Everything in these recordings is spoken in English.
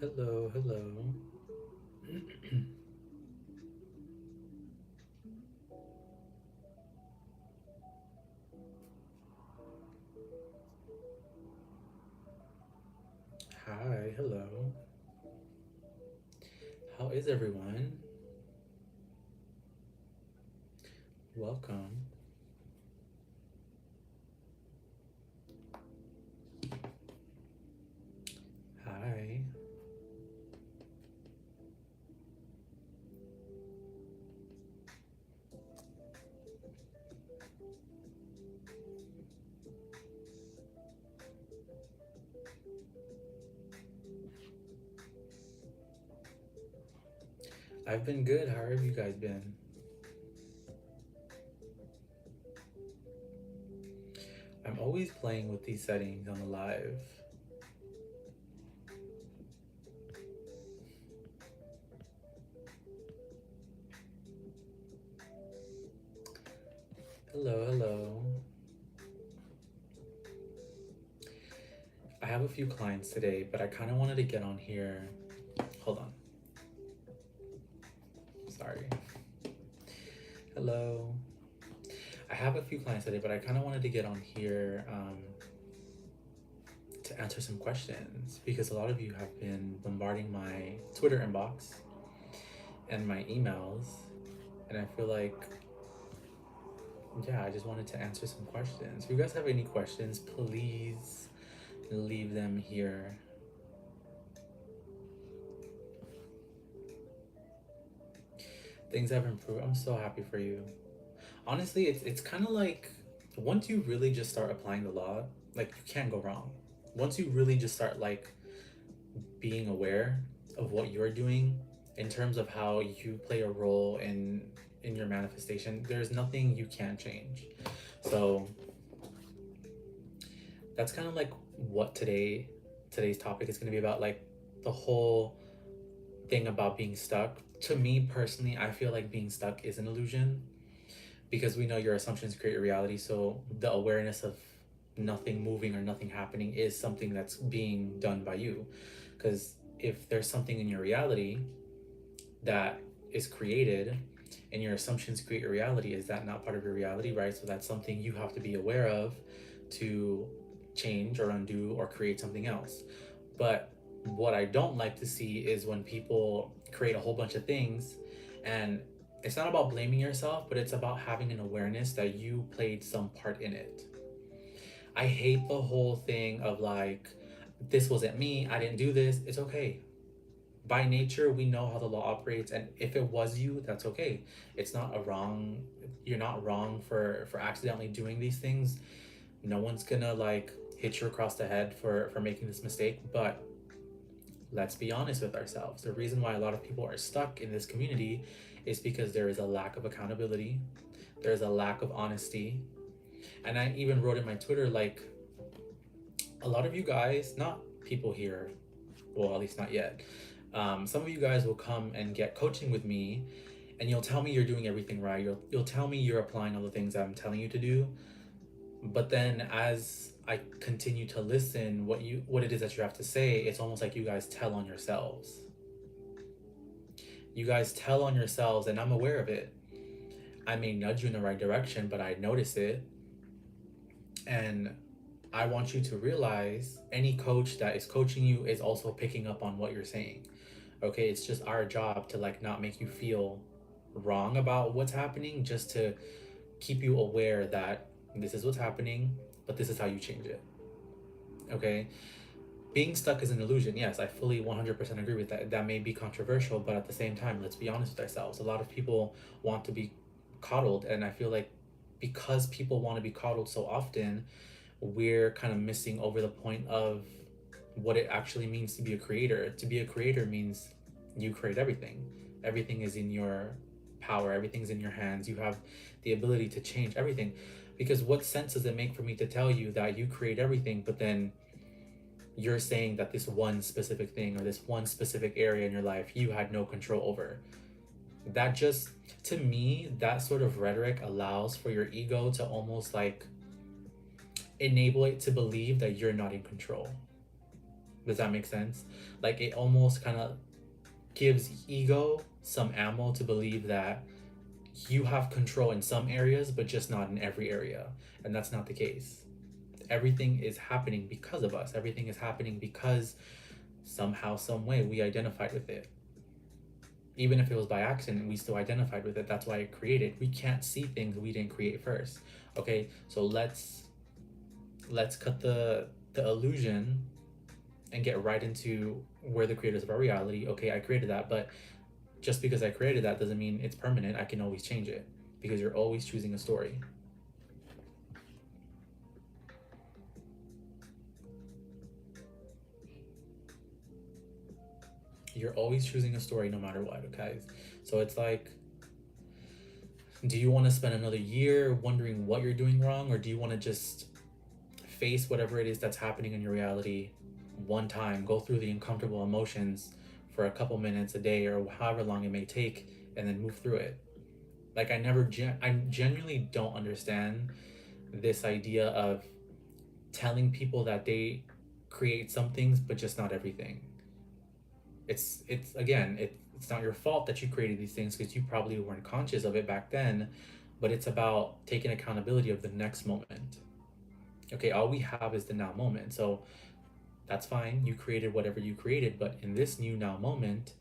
Hello, hello. Hi, hello. How is everyone? Welcome. Hi. I've been good. How have you guys been? I'm always playing with these settings on the live. Hello, hello. I have a few clients today, but I kind of wanted to get on here. Hold on. Sorry. Hello. I have a few clients today, but I kind of wanted to get on here to answer some questions because a lot of you have been bombarding my Twitter inbox and my emails, and I feel like, yeah, I just wanted to answer some questions. If you guys have any questions, please leave them here. Things have improved. I'm so happy for you. Honestly, it's kind of like once you really just start applying the law, like you can't go wrong. Once you really just start like being aware of what you're doing in terms of how you play a role in your manifestation, there's nothing you can't change. So that's kind of like what today's topic is going to be about, like the whole thing about being stuck. To me personally, I feel like being stuck is an illusion because we know your assumptions create your reality. So the awareness of nothing moving or nothing happening is something that's being done by you, because if there's something in your reality that is created and your assumptions create your reality, is that not part of your reality, right? So that's something you have to be aware of to change or undo or create something else. But what I don't like to see is when people create a whole bunch of things, and it's not about blaming yourself, but it's about having an awareness that you played some part in it. I hate the whole thing of like, this wasn't me, I didn't do this. It's okay. By nature, we know how the law operates, and if it was you, that's okay. It's not a wrong. You're not wrong for accidentally doing these things. No one's gonna like hit you across the head for making this mistake, but let's be honest with ourselves. The reason why a lot of people are stuck in this community is because there is a lack of accountability, there's a lack of honesty. And I even wrote in my Twitter, like, a lot of you guys, not people here, well, at least not yet, some of you guys will come and get coaching with me, and you'll tell me you're doing everything right. You'll tell me you're applying all the things I'm telling you to do. But then as I continue to listen, what it is that you have to say, it's almost like you guys tell on yourselves. You guys tell on yourselves, and I'm aware of it. I may nudge you in the right direction, but I notice it. And I want you to realize any coach that is coaching you is also picking up on what you're saying. Okay, it's just our job to like not make you feel wrong about what's happening, just to keep you aware that this is what's happening, but this is how you change it. Okay, being stuck is an illusion. Yes, I fully 100% agree with that. That may be controversial, but at the same time, let's be honest with ourselves. A lot of people want to be coddled, and I feel like because people want to be coddled so often, we're kind of missing over the point of what it actually means to be a creator. To be a creator means you create everything. Everything is in your power, everything's in your hands. You have the ability to change everything. Because what sense does it make for me to tell you that you create everything, but then you're saying that this one specific thing or this one specific area in your life you had no control over? That just, to me, that sort of rhetoric allows for your ego to almost like enable it to believe that you're not in control. Does that make sense? Like it almost kind of gives ego some ammo to believe that you have control in some areas, but just not in every area. And that's not the case. Everything is happening because of us. Everything is happening because somehow, some way, we identified with it. Even if it was by accident, we still identified with it. That's why it created. We can't see things we didn't create first. Okay, so let's cut the illusion and get right into where the creators of our reality. Okay, I created that, but just because I created that doesn't mean it's permanent. I can always change it because you're always choosing a story. You're always choosing a story no matter what, okay? So it's like, do you want to spend another year wondering what you're doing wrong, or do you want to just face whatever it is that's happening in your reality one time, go through the uncomfortable emotions for a couple minutes a day or however long it may take, and then move through it? Like, I genuinely don't understand this idea of telling people that they create some things, but just not everything. It's again, it's not your fault that you created these things because you probably weren't conscious of it back then, but it's about taking accountability of the next moment. Okay, all we have is the now moment. So that's fine. You created whatever you created, but in this new now moment,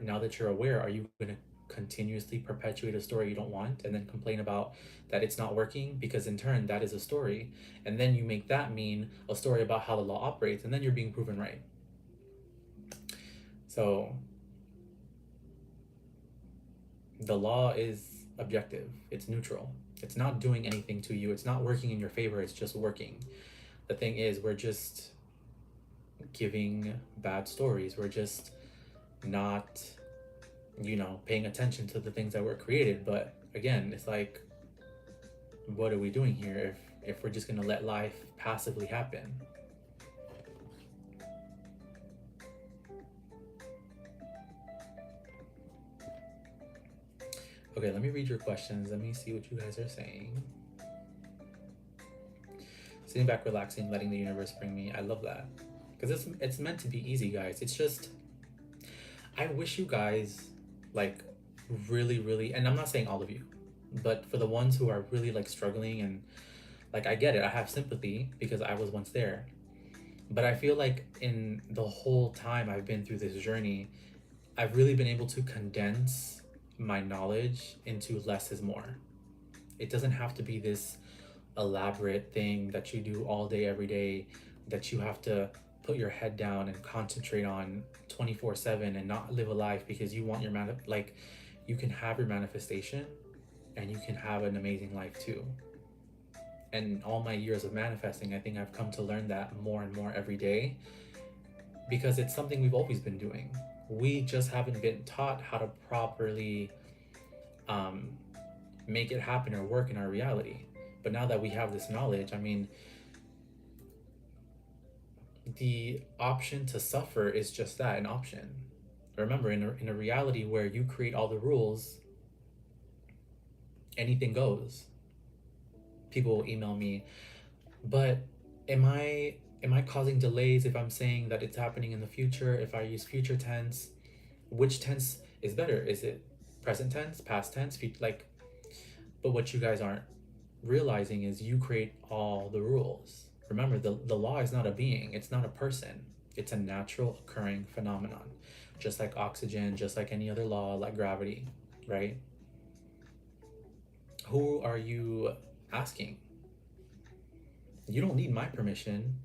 now that you're aware, are you going to continuously perpetuate a story you don't want and then complain about that it's not working? Because in turn, that is a story. And then you make that mean a story about how the law operates, and then you're being proven right. So the law is objective, it's neutral. It's not doing anything to you, it's not working in your favor, it's just working. The thing is, we're just giving bad stories. We're just not, paying attention to the things that were created. But again, it's like, what are we doing here if we're just going to let life passively happen? Okay, let me read your questions. Let me see what you guys are saying. Sitting back, relaxing, letting the universe bring me. I love that. Because it's meant to be easy, guys. It's just, I wish you guys, like, really, really, and I'm not saying all of you, but for the ones who are really, like, struggling, and, like, I get it. I have sympathy because I was once there. But I feel like in the whole time I've been through this journey, I've really been able to condense my knowledge into less is more. It doesn't have to be this elaborate thing that you do all day, every day, that you have to put your head down and concentrate on 24/7 and not live a life because you want your like, you can have your manifestation and you can have an amazing life too. And all my years of manifesting, I think I've come to learn that more and more every day because it's something we've always been doing. We just haven't been taught how to properly um, make it happen or work in our reality. But now that we have this knowledge, I mean, the option to suffer is just that, an option. Remember, in a reality where you create all the rules, anything goes. People will email me, but am I causing delays if I'm saying that it's happening in the future? If I use future tense, which tense is better? Is it present tense, past tense, like? But what you guys aren't realizing is you create all the rules. Remember, the law is not a being, it's not a person, it's a natural occurring phenomenon, just like oxygen, just like any other law, like gravity, right? Who are you asking? You don't need my permission.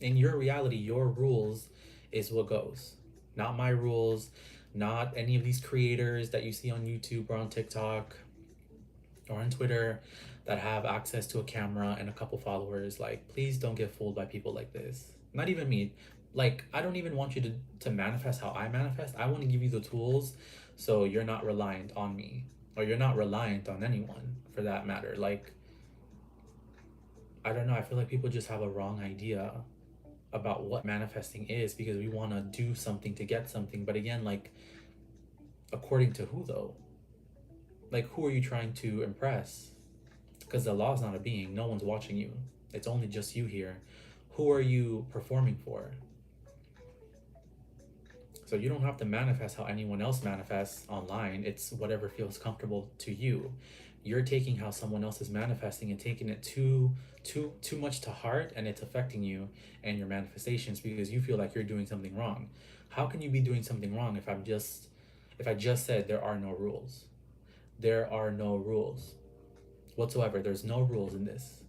In your reality, your rules is what goes, not my rules, not any of these creators that you see on YouTube or on TikTok or on Twitter that have access to a camera and a couple followers. Like, please don't get fooled by people like this. Not even me. Like, I don't even want you to manifest how I manifest. I want to give you the tools so you're not reliant on me, or you're not reliant on anyone for that matter. Like, I don't know. I feel like people just have a wrong idea about what manifesting is because we want to do something to get something. But again, like, according to who though? Like, who are you trying to impress? Because the law is not a being, no one's watching you, it's only just you here. Who are you performing for? So you don't have to manifest how anyone else manifests online. It's whatever feels comfortable to you. You're taking how someone else is manifesting and taking it too much to heart, and it's affecting you and your manifestations because you feel like you're doing something wrong. How can you be doing something wrong if I just said there are no rules? There are no rules whatsoever. There's no rules in this.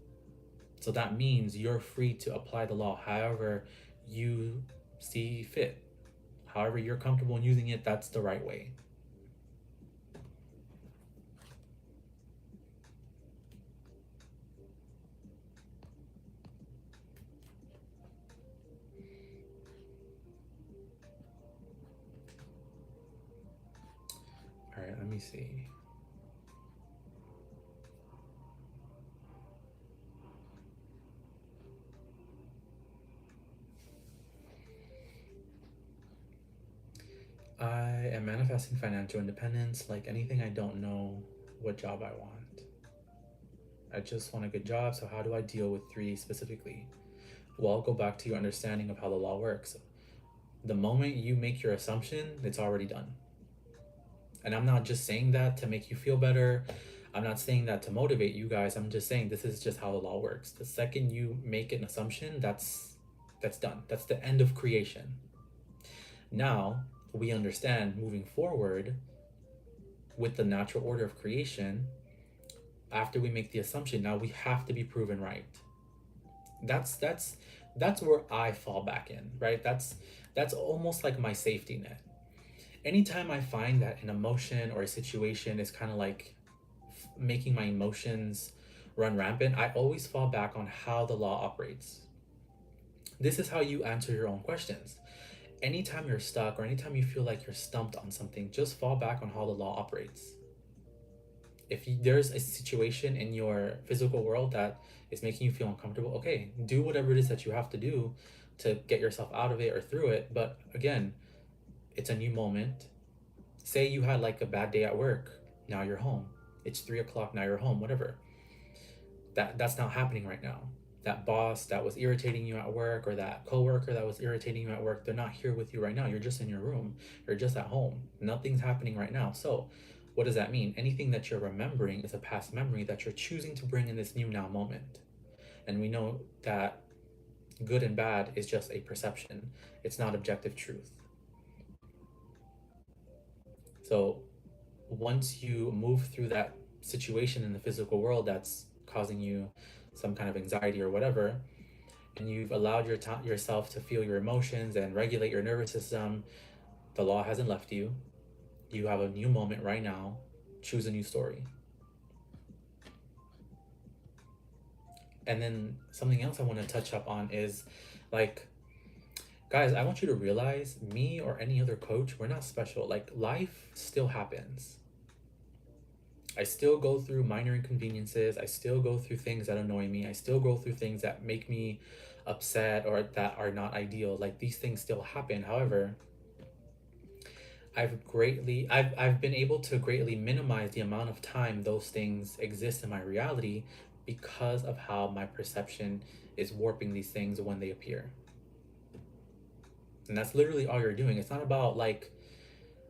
So that means you're free to apply the law however you see fit. However you're comfortable in using it, that's the right way. All right, let me see. I am manifesting financial independence. Like anything, I don't know what job I want. I just want a good job. So, how do I deal with three specifically? Well, I'll go back to your understanding of how the law works. The moment you make your assumption, it's already done. And I'm not just saying that to make you feel better. I'm not saying that to motivate you guys. I'm just saying this is just how the law works. The second you make an assumption, that's done. That's the end of creation. Now, we understand moving forward with the natural order of creation, after we make the assumption, now we have to be proven right. That's where I fall back in, right? That's almost like my safety net. Anytime I find that an emotion or a situation is kind of like making my emotions run rampant, I always fall back on how the law operates. This is how you answer your own questions. Anytime you're stuck or anytime you feel like you're stumped on something, just fall back on how the law operates. If there's a situation in your physical world that is making you feel uncomfortable, okay, do whatever it is that you have to do to get yourself out of it or through it. But again, it's a new moment. Say you had like a bad day at work, now you're home. It's 3 o'clock, now you're home, whatever. That's not happening right now. That boss that was irritating you at work or that coworker that was irritating you at work, they're not here with you right now. You're just in your room. You're just at home. Nothing's happening right now. So what does that mean? Anything that you're remembering is a past memory that you're choosing to bring in this new now moment. And we know that good and bad is just a perception. It's not objective truth. So once you move through that situation in the physical world that's causing you some kind of anxiety or whatever, and you've allowed yourself to feel your emotions and regulate your nervous system, the law hasn't left you. You have a new moment right now. Choose a new story. And then something else I want to touch up on is like, guys, I want you to realize me or any other coach, we're not special. Like, life still happens. I still go through minor inconveniences. I still go through things that annoy me. I still go through things that make me upset or that are not ideal. Like, these things still happen. However, I've been able to greatly minimize the amount of time those things exist in my reality because of how my perception is warping these things when they appear. And that's literally all you're doing. It's not about like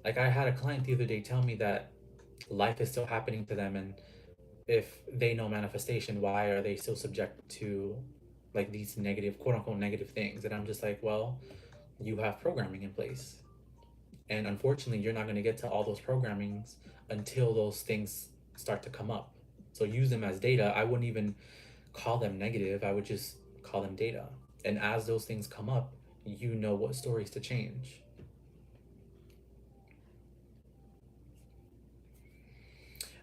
I had a client the other day tell me that life is still happening to them, and if they know manifestation, why are they still subject to like these negative, quote unquote, negative things? And I'm just like, well, you have programming in place. And unfortunately, you're not going to get to all those programmings until those things start to come up. So use them as data. I wouldn't even call them negative. I would just call them data. And as those things come up, you know what stories to change.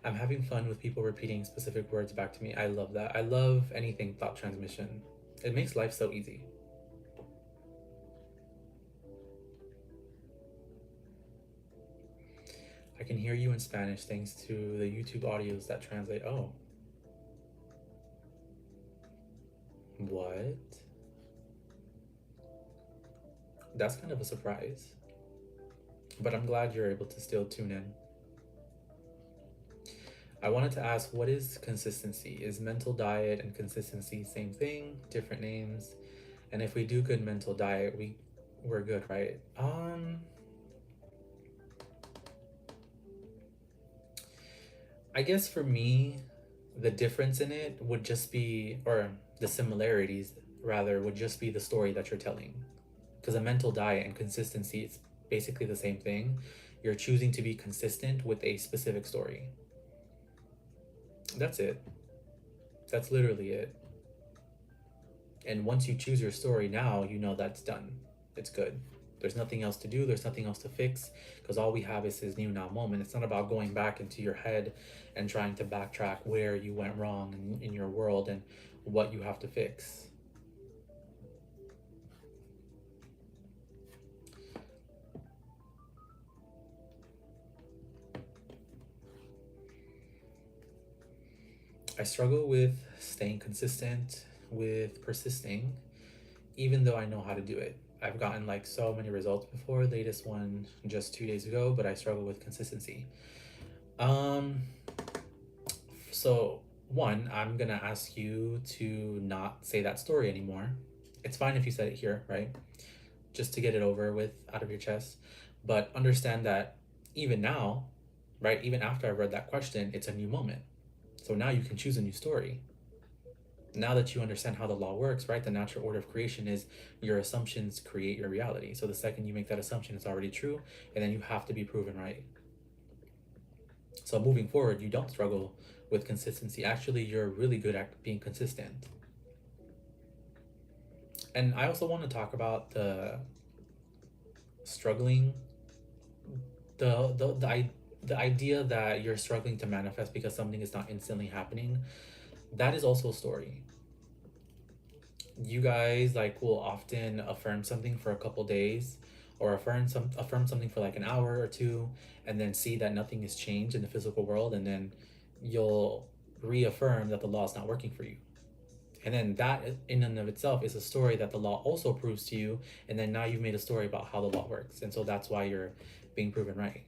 I'm having fun with people repeating specific words back to me. I love that. I love anything thought transmission. It makes life so easy. I can hear you in Spanish thanks to the YouTube audios that translate. Oh. What? That's kind of a surprise. But I'm glad you're able to still tune in. I wanted to ask, what is consistency? Is mental diet and consistency same thing, different names? And if we do good mental diet, we're good, right? I guess for me, the difference in it would just be, or the similarities rather, would just be the story that you're telling. Because a mental diet and consistency, it's basically the same thing. You're choosing to be consistent with a specific story. That's it. That's literally it. And once you choose your story now, you know that's done. It's good. There's nothing else to do, there's nothing else to fix, because all we have is this new now moment. It's not about going back into your head and trying to backtrack where you went wrong in your world and what you have to fix. I struggle with staying consistent, with persisting, even though I know how to do it. I've gotten like so many results before, latest one just 2 days ago, but I struggle with consistency. Um, so one, I'm gonna ask you to not say that story anymore. It's fine if you said it here, right? Just to get it over with out of your chest. But understand that even now, right, even after I read that question, it's a new moment. So now you can choose a new story. Now that you understand how the law works, right, the natural order of creation is your assumptions create your reality. So the second you make that assumption, it's already true, and then you have to be proven right. So moving forward, you don't struggle with consistency. Actually, you're really good at being consistent. And I also want to talk about the struggling, the idea that you're struggling to manifest because something is not instantly happening. That is also a story. You guys like will often affirm something for a couple days or affirm something for like an hour or two and then see that nothing has changed in the physical world, and then you'll reaffirm that the law is not working for you. And then that in and of itself is a story that the law also proves to you, and then now you've made a story about how the law works, and so that's why you're being proven right.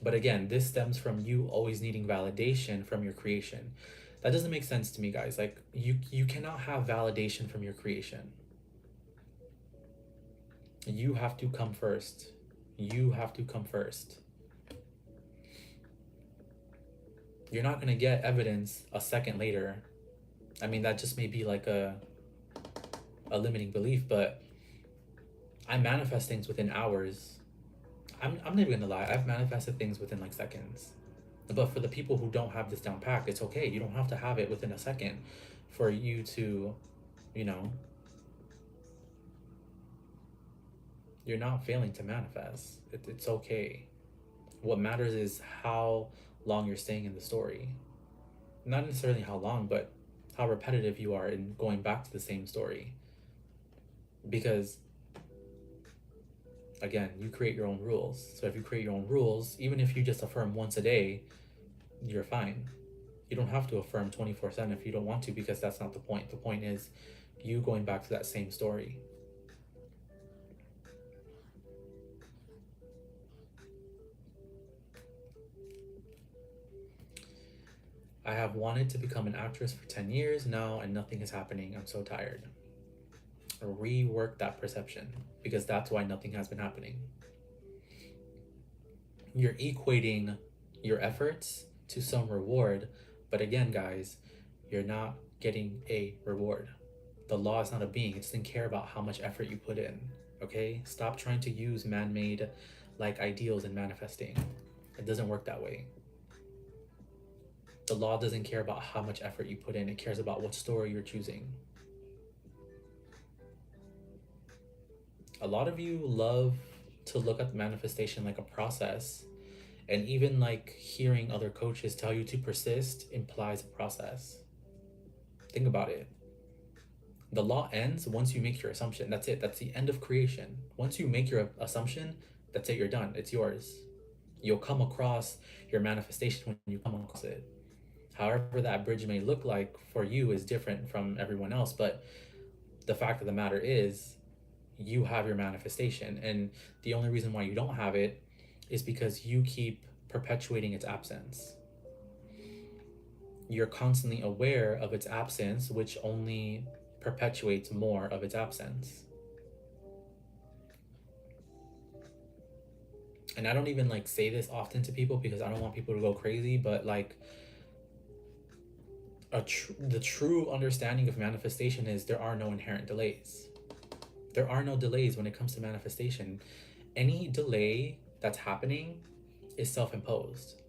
But again, this stems from you always needing validation from your creation. That doesn't make sense to me, guys. Like you cannot have validation from your creation. You have to come first. You have to come first. You're not going to get evidence a second later. I mean, that just may be like a limiting belief, but I manifest things within hours. I'm never gonna lie, I've manifested things within like seconds. But for the people who don't have this down packed, it's okay. You don't have to have it within a second for you to, you know, you're not failing to manifest. It's okay. What matters is how long you're staying in the story. Not necessarily how long, but how repetitive you are in going back to the same story. Because, again, you create your own rules. So if you create your own rules, even if you just affirm once a day, you're fine. You don't have to affirm 24/7 if you don't want to, because that's not the point. The point is you going back to that same story. I have wanted to become an actress for 10 years now and nothing is happening. I'm so tired. Rework that perception, because that's why nothing has been happening. You're equating your efforts to some reward, but again, guys, you're not getting a reward. The law is not a being, it doesn't care about how much effort you put in. Okay? Stop trying to use man made like ideals in manifesting. It doesn't work that way. The law doesn't care about how much effort you put in, it cares about what story you're choosing. A lot of you love to look at manifestation like a process, and even like hearing other coaches tell you to persist implies a process. Think about it. The law ends once you make your assumption. That's it. That's the end of creation. Once you make your assumption, that's it. You're done. It's yours. You'll come across your manifestation when you come across it. However, that bridge may look like for you is different from everyone else. But the fact of the matter is, you have your manifestation. And the only reason why you don't have it is because you keep perpetuating its absence. You're constantly aware of its absence, which only perpetuates more of its absence. And I don't even like say this often to people because I don't want people to go crazy, but like the true understanding of manifestation is there are no inherent delays. There are no delays when it comes to manifestation. Any delay that's happening is self-imposed.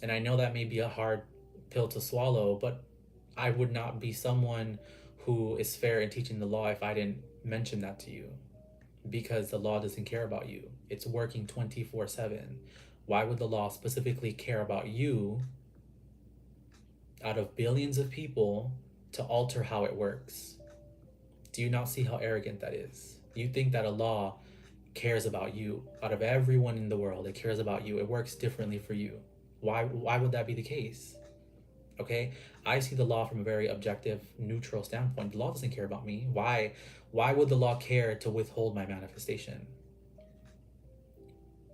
And I know that may be a hard pill to swallow, but I would not be someone who is fair in teaching the law if I didn't mention that to you, because the law doesn't care about you. It's working 24/7. Why would the law specifically care about you out of billions of people to alter how it works? Do you not see how arrogant that is? You think that a law cares about you. Out of everyone in the world, it cares about you. It works differently for you. Why would that be the case? Okay? I see the law from a very objective, neutral standpoint. The law doesn't care about me. Why would the law care to withhold my manifestation?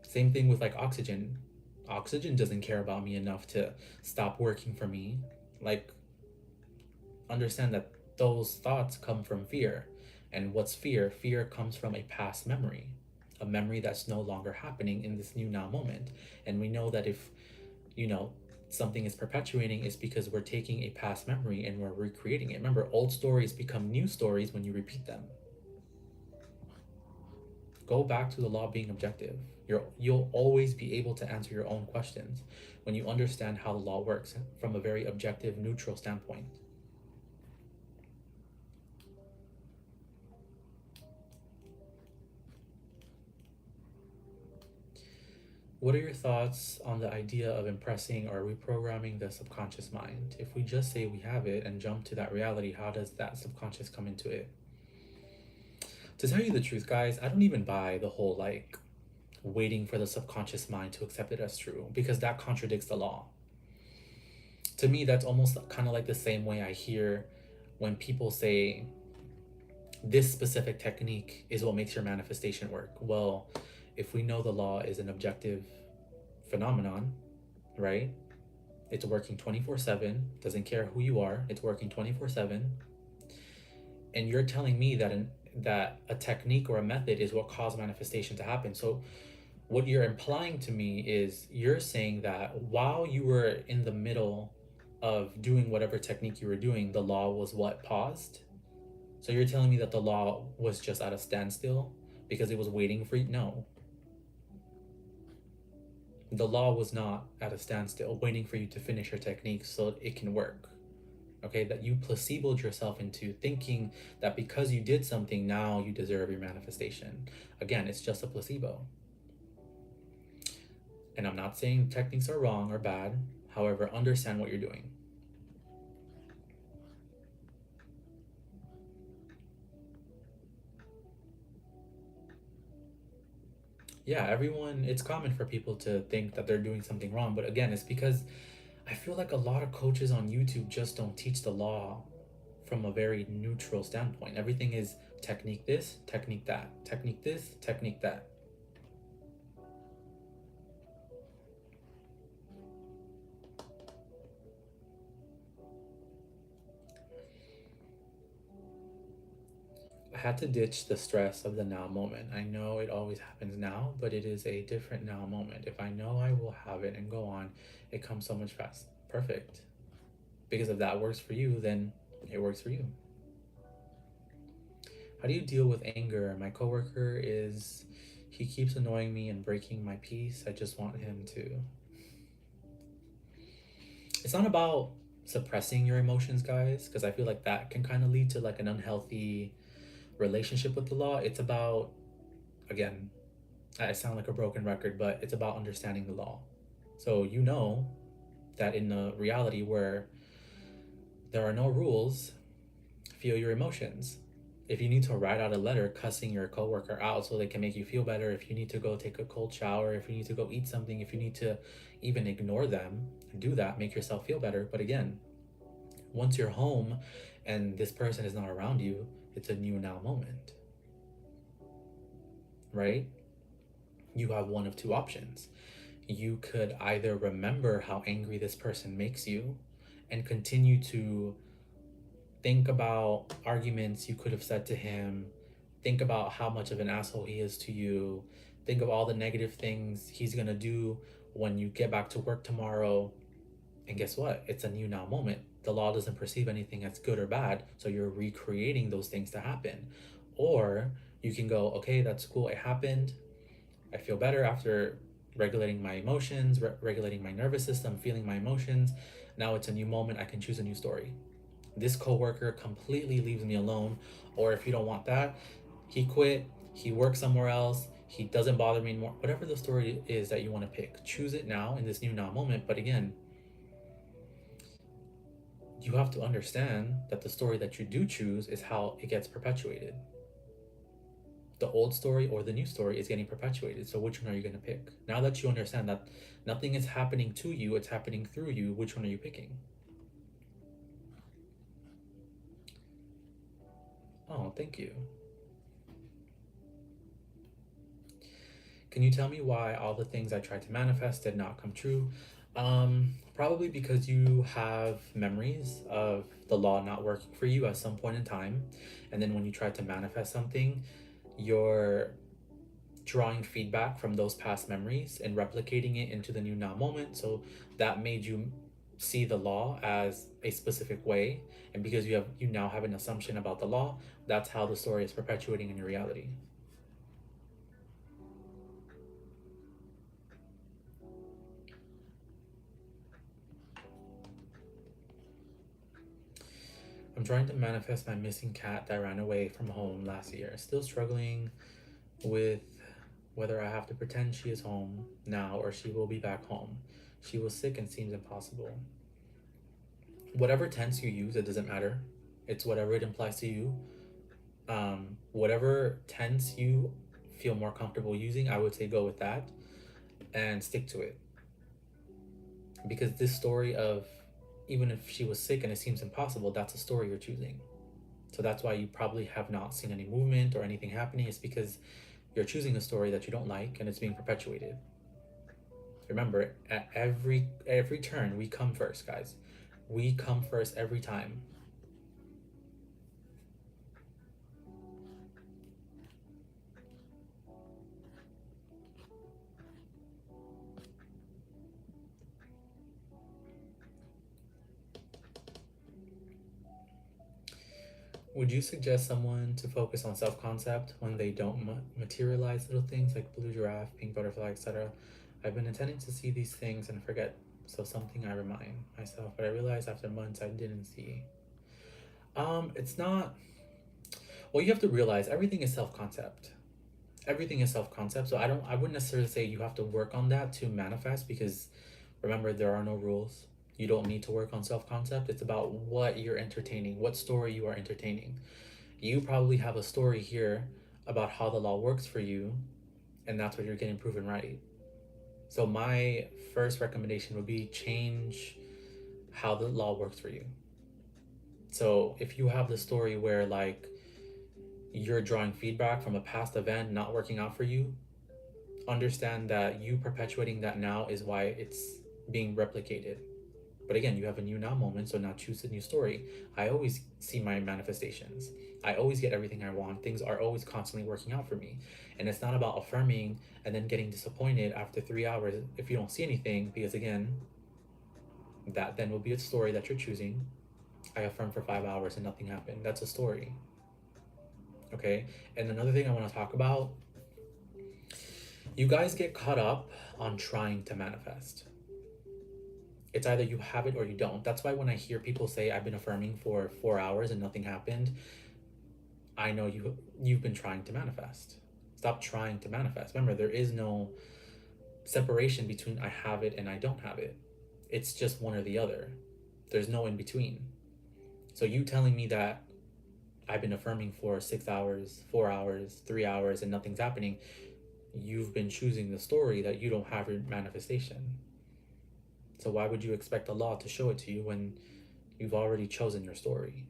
Same thing with like oxygen. Oxygen doesn't care about me enough to stop working for me. Like, understand that those thoughts come from fear. And what's fear? Fear comes from a past memory, a memory that's no longer happening in this new now moment. And we know that if, you know, something is perpetuating, is because we're taking a past memory and we're recreating it. Remember, old stories become new stories when you repeat them. Go back to the law being objective. You'll always be able to answer your own questions when you understand how the law works from a very objective, neutral standpoint. What are your thoughts on the idea of impressing or reprogramming the subconscious mind? If we just say we have it and jump to that reality, how does that subconscious come into it? To tell you the truth, guys, I don't even buy the whole like waiting for the subconscious mind to accept it as true, because that contradicts the law. To me, that's almost kind of like the same way I hear when people say this specific technique is what makes your manifestation work. Well, if we know the law is an objective phenomenon, right? It's working 24/7, doesn't care who you are, it's working 24/7. And you're telling me that a technique or a method is what caused manifestation to happen. So what you're implying to me is you're saying that while you were in the middle of doing whatever technique you were doing, the law was what paused. So you're telling me that the law was just at a standstill because it was waiting for you? No. The law was not at a standstill waiting for you to finish your technique so it can work. Okay, that you placeboed yourself into thinking that because you did something, now you deserve your manifestation. Again, it's just a placebo. And I'm not saying techniques are wrong or bad. However, understand what you're doing. Yeah, everyone, it's common for people to think that they're doing something wrong. But again, it's because I feel like a lot of coaches on YouTube just don't teach the law from a very neutral standpoint. Everything is technique this, technique that, technique this, technique that. I had to ditch the stress of the now moment. I know it always happens now, but it is a different now moment. If I know I will have it and go on, it comes so much fast. Perfect. Because if that works for you, then it works for you. How do you deal with anger? My coworker he keeps annoying me and breaking my peace. I just want him to. It's not about suppressing your emotions, guys, because I feel like that can kind of lead to like an unhealthy relationship with the law. It's about, again, I sound like a broken record, but it's about understanding the law. So you know that in a reality where there are no rules, feel your emotions. If you need to write out a letter cussing your coworker out so they can make you feel better, if you need to go take a cold shower, if you need to go eat something, if you need to even ignore them, do that, make yourself feel better. But again, once you're home and this person is not around you, it's a new now moment, right? You have one of two options. You could either remember how angry this person makes you and continue to Think about arguments you could have said to him. Think about how much of an asshole he is to you. Think of all the negative things he's gonna do when you get back to work tomorrow. And guess what? It's a new now moment. The law doesn't perceive anything as good or bad, so you're recreating those things to happen. Or you can go, okay, that's cool, it happened. I feel better after regulating my emotions, regulating my nervous system, feeling my emotions. Now it's a new moment, I can choose a new story. This coworker completely leaves me alone, or if you don't want that, he quit, he works somewhere else, he doesn't bother me anymore. Whatever the story is that you want to pick, choose it now in this new now moment. But again, you have to understand that the story that you do choose is how it gets perpetuated. The old story or the new story is getting perpetuated. So which one are you going to pick? Now that you understand that nothing is happening to you, it's happening through you, which one are you picking? Oh, thank you. Can you tell me why all the things I tried to manifest did not come true? Probably because you have memories of the law not working for you at some point in time. And then when you try to manifest something, you're drawing feedback from those past memories and replicating it into the new now moment. So that made you see the law as a specific way. And because you now have an assumption about the law, that's how the story is perpetuating in your reality. I'm trying to manifest my missing cat that ran away from home last year. Still struggling with whether I have to pretend she is home now or she will be back home. She was sick and seems impossible. Whatever tense you use, it doesn't matter. It's whatever it implies to you. Whatever tense you feel more comfortable using, I would say go with that and stick to it. Because this story of even if she was sick and it seems impossible, that's a story you're choosing. So that's why you probably have not seen any movement or anything happening. It's because you're choosing a story that you don't like and it's being perpetuated. Remember, at every turn, we come first, guys. We come first every time. Would you suggest someone to focus on self concept when they don't materialize little things like blue giraffe, pink butterfly, etc.? I've been intending to see these things and forget, so something I remind myself, but I realized after months I didn't see. It's not. Well, you have to realize everything is self concept. Everything is self concept. So I wouldn't necessarily say you have to work on that to manifest because remember, there are no rules. You don't need to work on self concept. It's about what you're entertaining, what story you are entertaining. You probably have a story here about how the law works for you, and that's what you're getting proven right. So, my first recommendation would be change how the law works for you. So, if you have the story where, like, you're drawing feedback from a past event not working out for you, understand that you perpetuating that now is why it's being replicated. But again, you have a new now moment, so now choose a new story. I always see my manifestations. I always get everything I want. Things are always constantly working out for me. And it's not about affirming and then getting disappointed after 3 hours if you don't see anything, because again, that then will be a story that you're choosing. I affirmed for 5 hours and nothing happened. That's a story. Okay? And another thing I want to talk about, you guys get caught up on trying to manifest. It's either you have it or you don't. That's why when I hear people say I've been affirming for 4 hours and nothing happened, I know you've been trying to manifest. Stop trying to manifest. Remember, there is no separation between I have it and I don't have it. It's just one or the other. There's no in between. So you telling me that I've been affirming for 6 hours, 4 hours, 3 hours, and nothing's happening, you've been choosing the story that you don't have your manifestation. So why would you expect the law to show it to you when you've already chosen your story?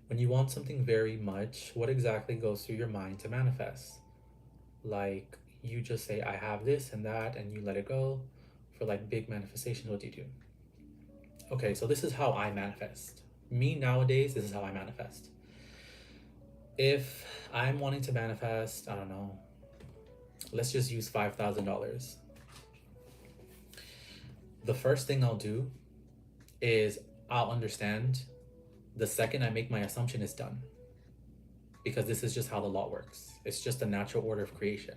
When you want something very much, what exactly goes through your mind to manifest? Like you just say, I have this and that, and you let it go for like big manifestations, what do you do? Okay, so this is how I manifest. Me nowadays, this is how I manifest. If I'm wanting to manifest, I don't know, let's just use $5,000. The first thing I'll do is I'll understand the second I make my assumption is done. Because this is just how the law works. It's just a natural order of creation.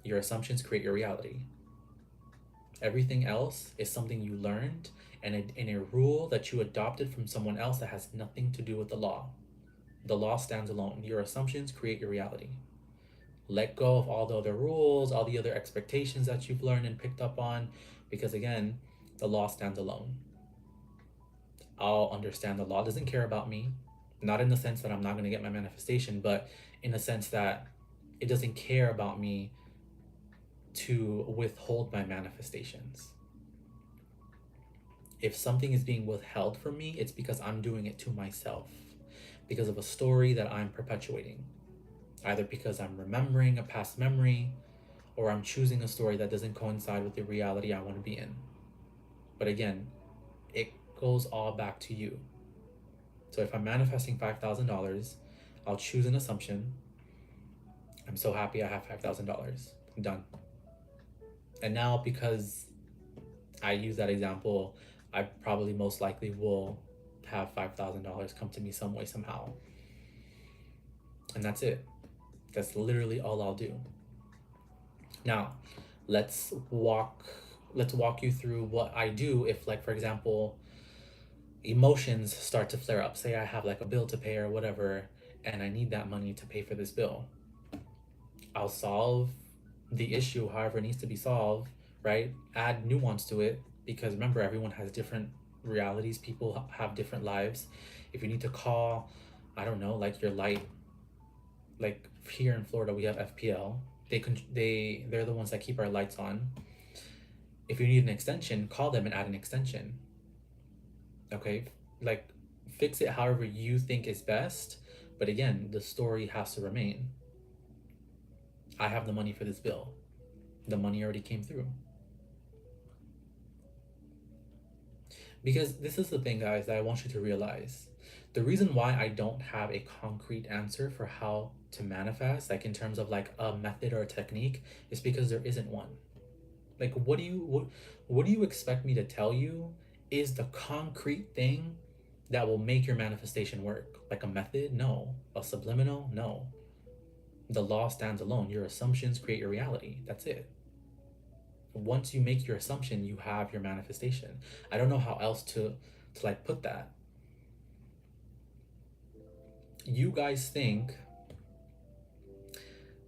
Your assumptions create your reality. Everything else is something you learned and a rule that you adopted from someone else that has nothing to do with the law. The law stands alone. Your assumptions create your reality. Let go of all the other rules, all the other expectations that you've learned and picked up on, because again, the law stands alone. I'll understand the law doesn't care about me, not in the sense that I'm not going to get my manifestation, but in the sense that it doesn't care about me to withhold my manifestations. If something is being withheld from me, it's because I'm doing it to myself, because of a story that I'm perpetuating. Either because I'm remembering a past memory, or I'm choosing a story that doesn't coincide with the reality I want to be in. But again, it goes all back to you. So if I'm manifesting $5,000, I'll choose an assumption. I'm so happy I have $5,000. Done. And now, because I use that example, I probably most likely will have $5,000 come to me some way, somehow. And that's it. That's literally all I'll do. Now, let's walk you through what I do if, like, for example, emotions start to flare up. Say I have like a bill to pay or whatever, and I need that money to pay for this bill. I'll solve the issue however it needs to be solved, right? Add nuance to it, because remember, everyone has different realities. People have different lives. If you need to call, I don't know, like your light, like here in Florida we have FPL. They're the ones that keep our lights on. If you need an extension, call them and add an extension. Okay, like fix it however you think is best, but again, the story has to remain. I have the money for this bill. The money already came through. Because this is the thing, guys, that I want you to realize. The reason why I don't have a concrete answer for how to manifest, like in terms of like a method or a technique, is because there isn't one. Like, what do you expect me to tell you is the concrete thing that will make your manifestation work? Like a method? No. A subliminal? No. The law stands alone. Your assumptions create your reality. That's it. Once you make your assumption, you have your manifestation. I don't know how else to like put that. You guys think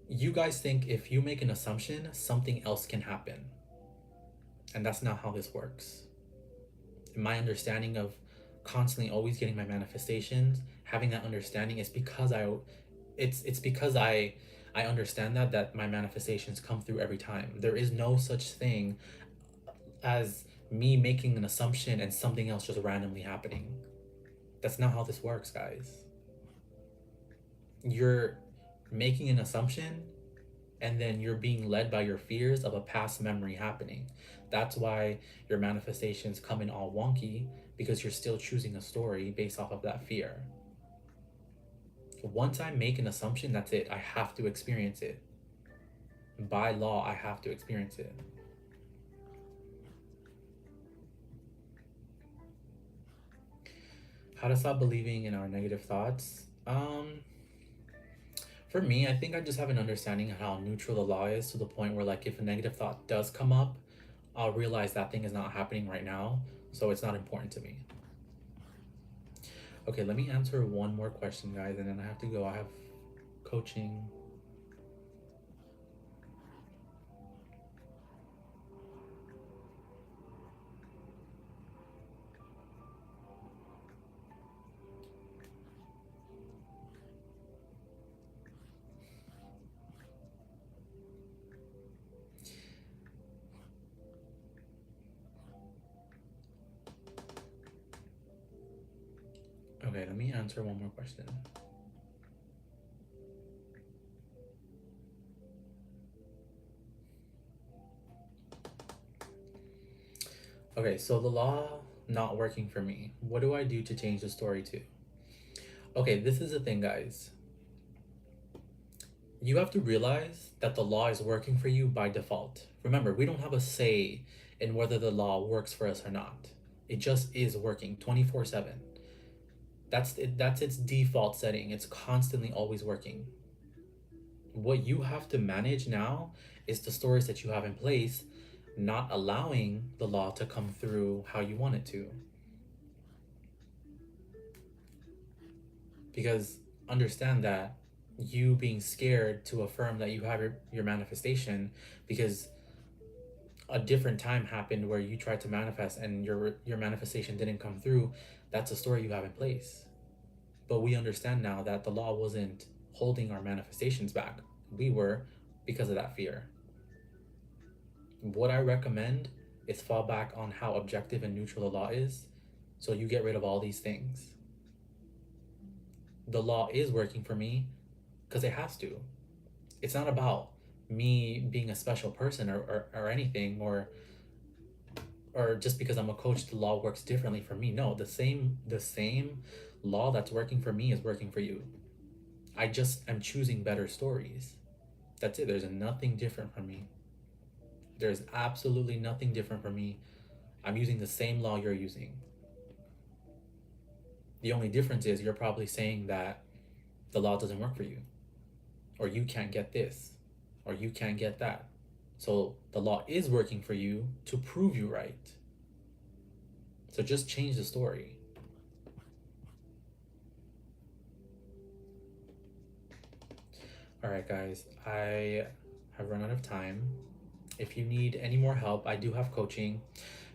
if you make an assumption, something else can happen. And that's not how this works. In my understanding of constantly always getting my manifestations, having that understanding is because it's because I understand that my manifestations come through every time. There is no such thing as me making an assumption and something else just randomly happening. That's not how this works, guys. You're making an assumption and then you're being led by your fears of a past memory happening. That's why your manifestations come in all wonky, because you're still choosing a story based off of that fear. Once I make an assumption, that's it. I have to experience it. By law, I have to experience it. How to stop believing in our negative thoughts? For me, I think I just have an understanding of how neutral the law is, to the point where, like, if a negative thought does come up, I'll realize that thing is not happening right now, so it's not important to me. Okay, let me answer one more question, guys, and then I have to go. I have coaching. Okay, let me answer one more question. Okay, so the law not working for me. What do I do to change the story to? Okay, this is the thing, guys. You have to realize that the law is working for you by default. Remember, we don't have a say in whether the law works for us or not. It just is working 24/7. That's its default setting. It's constantly always working. What you have to manage now is the stories that you have in place, not allowing the law to come through how you want it to. Because understand that you being scared to affirm that you have your manifestation because a different time happened where you tried to manifest and your manifestation didn't come through, that's a story you have in place. But we understand now that the law wasn't holding our manifestations back. We were, because of that fear. What I recommend is fall back on how objective and neutral the law is, so you get rid of all these things. The law is working for me because it has to. It's not about me being a special person or anything, or just because I'm a coach the law works differently for me. No, the same law that's working for me is working for you. I just am choosing better stories. That's it. There's nothing different from me. There's absolutely nothing different from me. I'm using the same law you're using. The only difference is you're probably saying that the law doesn't work for you, or you can't get this, or you can't get that. So the law is working for you to prove you right. So just change the story. All right, guys, I have run out of time. If you need any more help, I do have coaching.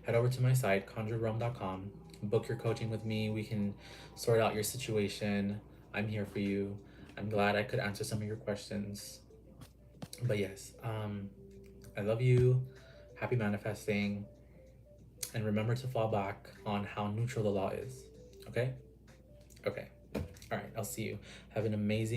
Head over to my site, conjuredrealm.com. Book your coaching with me. We can sort out your situation. I'm here for you. I'm glad I could answer some of your questions. But yes, I love you. Happy manifesting. And remember to fall back on how neutral the law is. Okay? Okay. All right. I'll see you. Have an amazing